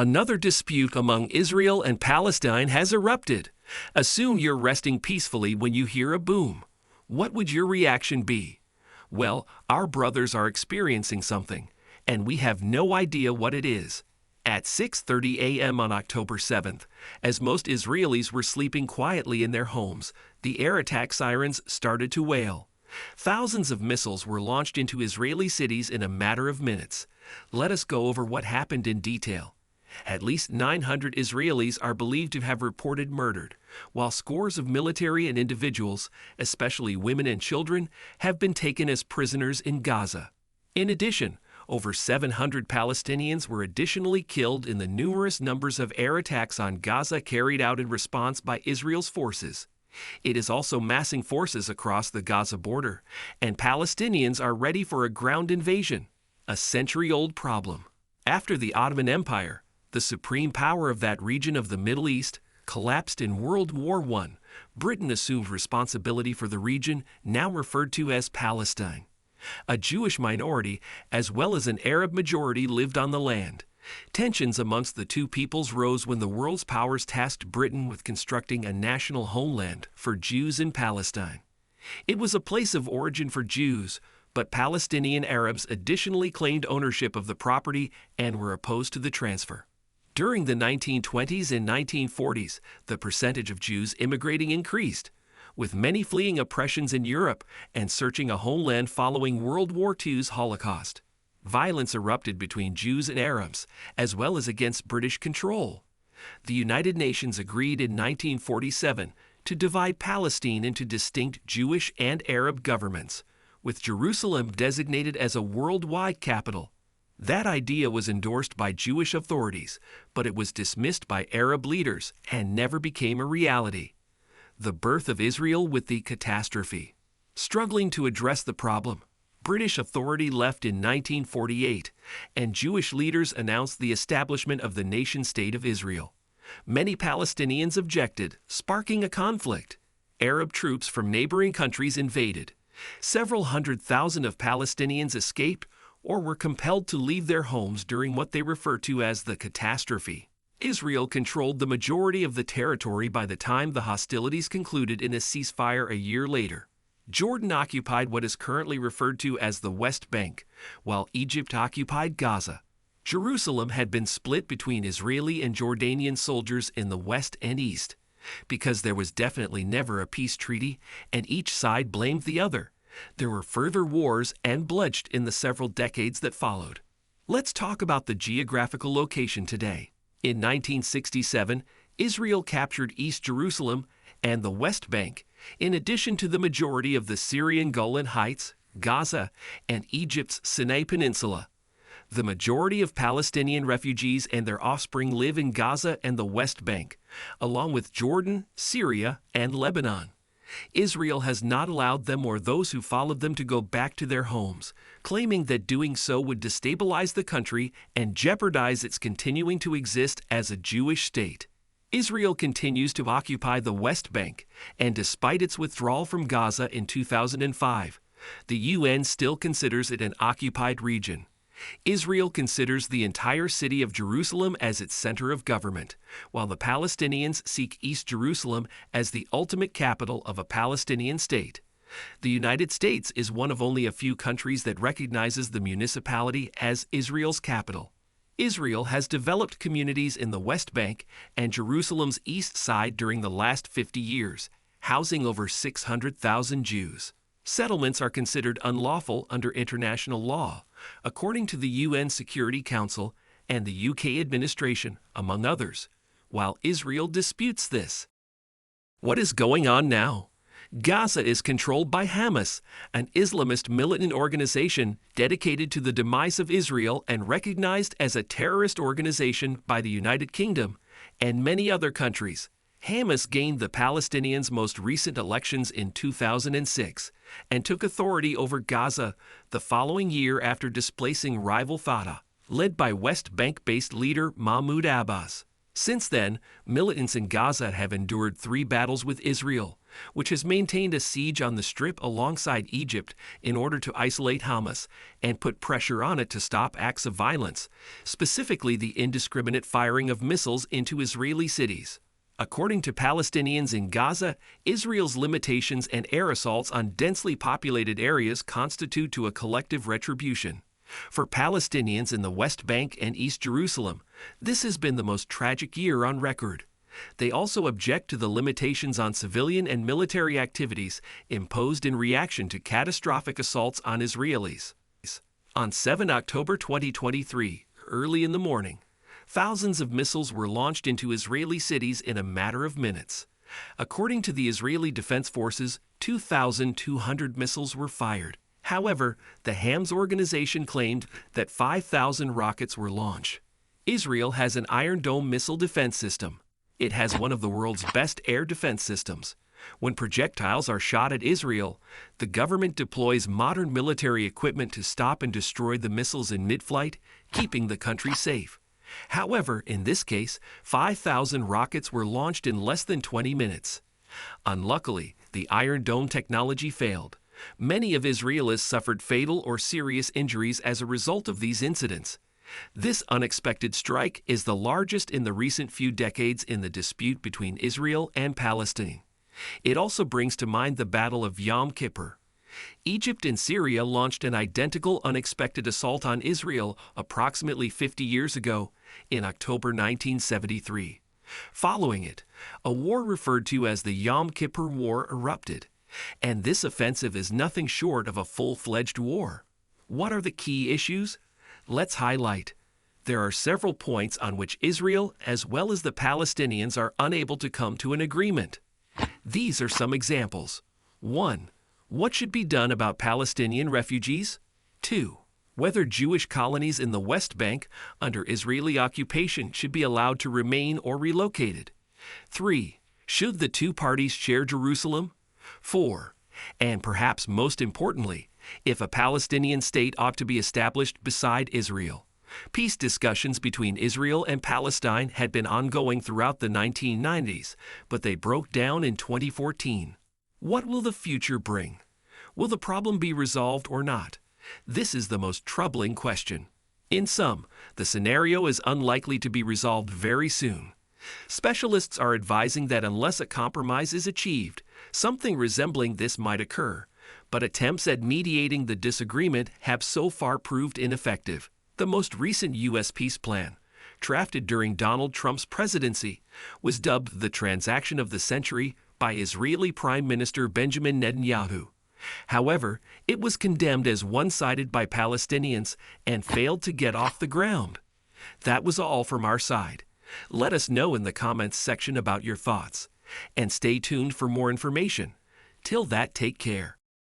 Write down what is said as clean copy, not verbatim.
Another dispute among Israel and Palestine has erupted. Assume you're resting peacefully when you hear a boom. What would your reaction be? Well, our brothers are experiencing something, and we have no idea what it is. At 6:30 a.m. on October 7th, as most Israelis were sleeping quietly in their homes, the air attack sirens started to wail. Thousands of missiles were launched into Israeli cities in a matter of minutes. Let us go over what happened in detail. At least 900 Israelis are believed to have reported murdered, while scores of military and individuals, especially women and children, have been taken as prisoners in Gaza. In addition, over 700 Palestinians were additionally killed in the numerous numbers of air attacks on Gaza carried out in response by Israel's forces. It is also massing forces across the Gaza border, and Palestinians are ready for a ground invasion, a century-old problem. After the Ottoman Empire, the supreme power of that region of the Middle East, collapsed in World War I, Britain assumed responsibility for the region now referred to as Palestine. A Jewish minority, as well as an Arab majority, lived on the land. Tensions amongst the two peoples rose when the world's powers tasked Britain with constructing a national homeland for Jews in Palestine. It was a place of origin for Jews, but Palestinian Arabs additionally claimed ownership of the property and were opposed to the transfer. During the 1920s and 1940s, the percentage of Jews immigrating increased, with many fleeing oppressions in Europe and searching a homeland following World War II's Holocaust. Violence erupted between Jews and Arabs, as well as against British control. The United Nations agreed in 1947 to divide Palestine into distinct Jewish and Arab governments, with Jerusalem designated as a worldwide capital. That idea was endorsed by Jewish authorities, but it was dismissed by Arab leaders and never became a reality. The birth of Israel with the catastrophe. Struggling to address the problem, British authority left in 1948, and Jewish leaders announced the establishment of the nation-state of Israel. Many Palestinians objected, sparking a conflict. Arab troops from neighboring countries invaded. Several 100,000 of Palestinians escaped or were compelled to leave their homes during what they refer to as the catastrophe. Israel controlled the majority of the territory by the time the hostilities concluded in a ceasefire a year later. Jordan occupied what is currently referred to as the West Bank, while Egypt occupied Gaza. Jerusalem had been split between Israeli and Jordanian soldiers in the west and east, because there was definitely never a peace treaty, and each side blamed the other. There were further wars and bloodshed in the several decades that followed. Let's talk about the geographical location today. In 1967, Israel captured East Jerusalem and the West Bank, in addition to the majority of the Syrian Golan Heights, Gaza, and Egypt's Sinai Peninsula. The majority of Palestinian refugees and their offspring live in Gaza and the West Bank, along with Jordan, Syria, and Lebanon. Israel has not allowed them or those who followed them to go back to their homes, claiming that doing so would destabilize the country and jeopardize its continuing to exist as a Jewish state. Israel continues to occupy the West Bank, and despite its withdrawal from Gaza in 2005, the UN still considers it an occupied region. Israel considers the entire city of Jerusalem as its center of government, while the Palestinians seek East Jerusalem as the ultimate capital of a Palestinian state. The United States is one of only a few countries that recognizes the municipality as Israel's capital. Israel has developed communities in the West Bank and Jerusalem's east side during the last 50 years, housing over 600,000 Jews. Settlements are considered unlawful under international law, according to the UN Security Council and the UK administration, among others, while Israel disputes this. What is going on now? Gaza is controlled by Hamas, an Islamist militant organization dedicated to the demise of Israel and recognized as a terrorist organization by the United Kingdom and many other countries. Hamas gained the Palestinians' most recent elections in 2006 and took authority over Gaza the following year after displacing rival Fatah, led by West Bank-based leader Mahmoud Abbas. Since then, militants in Gaza have endured 3 battles with Israel, which has maintained a siege on the Strip alongside Egypt in order to isolate Hamas and put pressure on it to stop acts of violence, specifically the indiscriminate firing of missiles into Israeli cities. According to Palestinians in Gaza, Israel's limitations and air assaults on densely populated areas constitute to a collective retribution. For Palestinians in the West Bank and East Jerusalem, this has been the most tragic year on record. They also object to the limitations on civilian and military activities imposed in reaction to catastrophic assaults on Israelis. On 7 October 2023, early in the morning, thousands of missiles were launched into Israeli cities in a matter of minutes. According to the Israeli Defense Forces, 2,200 missiles were fired. However, the Hamas organization claimed that 5,000 rockets were launched. Israel has an Iron Dome missile defense system. It has one of the world's best air defense systems. When projectiles are shot at Israel, the government deploys modern military equipment to stop and destroy the missiles in mid-flight, keeping the country safe. However, in this case, 5,000 rockets were launched in less than 20 minutes. Unluckily, the Iron Dome technology failed. Many of Israelis suffered fatal or serious injuries as a result of these incidents. This unexpected strike is the largest in the recent few decades in the dispute between Israel and Palestine. It also brings to mind the Battle of Yom Kippur. Egypt and Syria launched an identical unexpected assault on Israel approximately 50 years ago in October 1973. Following it, a war referred to as the Yom Kippur War erupted. And this offensive is nothing short of a full-fledged war. What are the key issues? Let's highlight. There are several points on which Israel, as well as the Palestinians, are unable to come to an agreement. These are some examples. 1. What should be done about Palestinian refugees? 2. Whether Jewish colonies in the West Bank under Israeli occupation should be allowed to remain or relocated. 3. Should the two parties share Jerusalem? 4. And perhaps most importantly, if a Palestinian state ought to be established beside Israel. Peace discussions between Israel and Palestine had been ongoing throughout the 1990s, but they broke down in 2014. What will the future bring? Will the problem be resolved or not? This is the most troubling question. In sum, the scenario is unlikely to be resolved very soon. Specialists are advising that unless a compromise is achieved, something resembling this might occur, but attempts at mediating the disagreement have so far proved ineffective. The most recent U.S. peace plan, drafted during Donald Trump's presidency, was dubbed the transaction of the century by Israeli Prime Minister Benjamin Netanyahu. However, it was condemned as one-sided by Palestinians and failed to get off the ground. That was all from our side. Let us know in the comments section about your thoughts. And stay tuned for more information. Till that, take care.